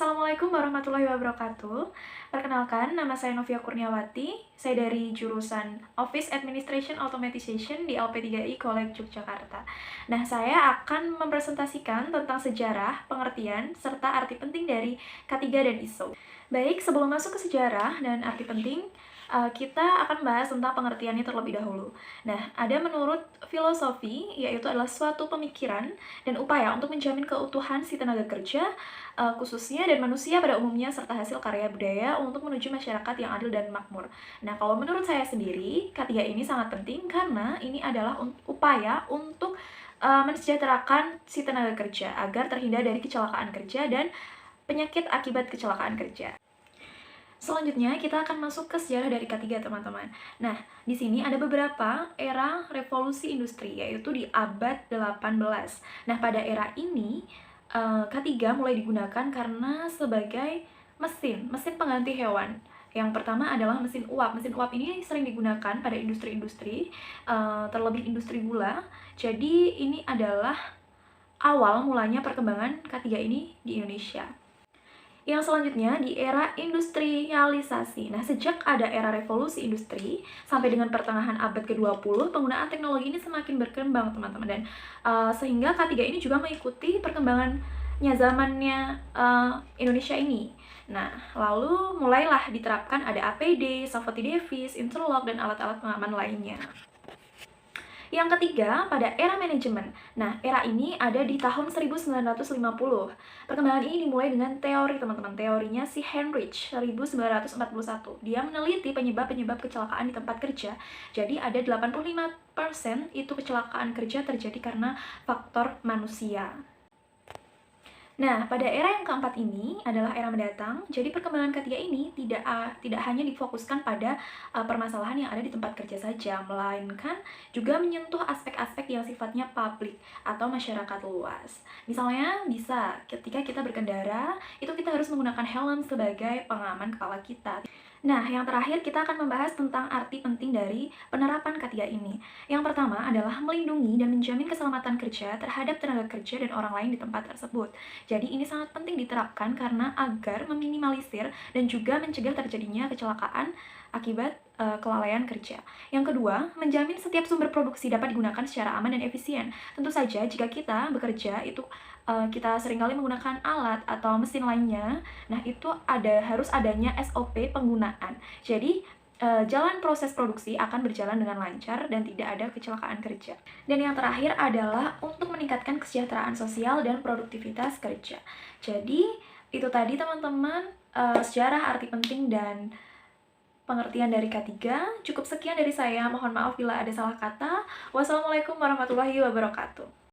Assalamualaikum warahmatullahi wabarakatuh. Perkenalkan, nama saya Novia Kurniawati. Saya dari jurusan Office Administration Automatization di LP3I College Yogyakarta. Nah, saya akan mempresentasikan tentang sejarah, pengertian, serta arti penting dari K3 dan ISO. Baik, sebelum masuk ke sejarah dan arti penting, kita akan bahas tentang pengertiannya terlebih dahulu. Nah, ada menurut filosofi, yaitu adalah suatu pemikiran dan upaya untuk menjamin keutuhan si tenaga kerja, khususnya dan manusia pada umumnya, serta hasil karya budaya untuk menuju masyarakat yang adil dan makmur. Nah, kalau menurut saya sendiri, K3 ini sangat penting karena ini adalah upaya untuk mensejahterakan si tenaga kerja agar terhindar dari kecelakaan kerja dan penyakit akibat kecelakaan kerja. Selanjutnya, kita akan masuk ke sejarah dari K3, teman-teman. Nah, di sini ada beberapa era revolusi industri, yaitu di abad 18. Nah, pada era ini, K3 mulai digunakan karena sebagai mesin pengganti hewan. Yang pertama adalah mesin uap. Mesin uap ini sering digunakan pada industri-industri, terlebih industri gula. Jadi, ini adalah awal mulanya perkembangan K3 ini di Indonesia. Yang selanjutnya di era industrialisasi. Nah, sejak ada era revolusi industri sampai dengan pertengahan abad ke-20, penggunaan teknologi ini semakin berkembang, teman-teman. Dan sehingga K3 ini juga mengikuti perkembangannya zamannya Indonesia ini. Nah, lalu mulailah diterapkan ada APD, safety device, interlock, dan alat-alat pengaman lainnya. Yang ketiga, pada era manajemen. Nah, era ini ada di tahun 1950. Perkembangan ini dimulai dengan teori, teman-teman. Teorinya si Heinrich, 1941. Dia meneliti penyebab-penyebab kecelakaan di tempat kerja. Jadi, ada 85% itu kecelakaan kerja terjadi karena faktor manusia. Nah, pada era yang keempat ini adalah era mendatang. Jadi perkembangan ketiga ini tidak hanya difokuskan pada permasalahan yang ada di tempat kerja saja, melainkan juga menyentuh aspek-aspek yang sifatnya publik atau masyarakat luas. Misalnya, bisa ketika kita berkendara, itu kita harus menggunakan helm sebagai pengaman kepala kita. Nah, yang terakhir kita akan membahas tentang arti penting dari penerapan K3 ini. Yang pertama adalah melindungi dan menjamin keselamatan kerja terhadap tenaga kerja dan orang lain di tempat tersebut. Jadi ini sangat penting diterapkan karena agar meminimalisir dan juga mencegah terjadinya kecelakaan akibat kelalaian kerja. Yang kedua, menjamin setiap sumber produksi dapat digunakan secara aman dan efisien. Tentu saja jika kita bekerja itu kita seringkali menggunakan alat atau mesin lainnya, nah itu harus adanya SOP penggunaan. Jadi jalan proses produksi akan berjalan dengan lancar dan tidak ada kecelakaan kerja. Dan yang terakhir adalah untuk meningkatkan kesejahteraan sosial dan produktivitas kerja. Jadi itu tadi, teman-teman, sejarah, arti penting, dan pengertian dari K3. Cukup sekian dari saya, mohon maaf bila ada salah kata. Wassalamualaikum warahmatullahi wabarakatuh.